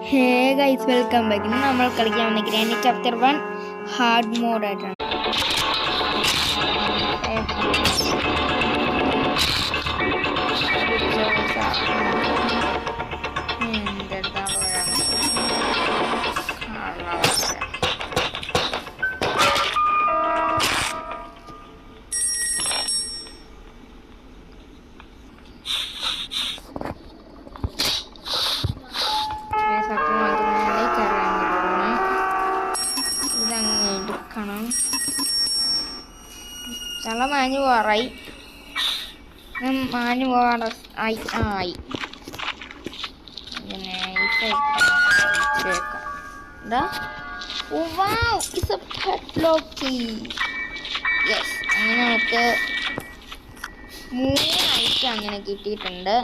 Hey guys, welcome back. ഇന്ന് നമ്മൾ കളിക്കാൻ വന്ന ഗ്രാൻഡ് ചാപ്റ്റർ 1 ഹാർഡ് മോഡ് ആയിട്ടാണ്. Salah manyu warai, manyu waras ai. Ini cek. Dah. Oh wow, it's a padlock key. Yes, അങ്ങനെ നമുക്ക് 3 item അങ്ങനെ കിട്ടിയിട്ടുണ്ട്.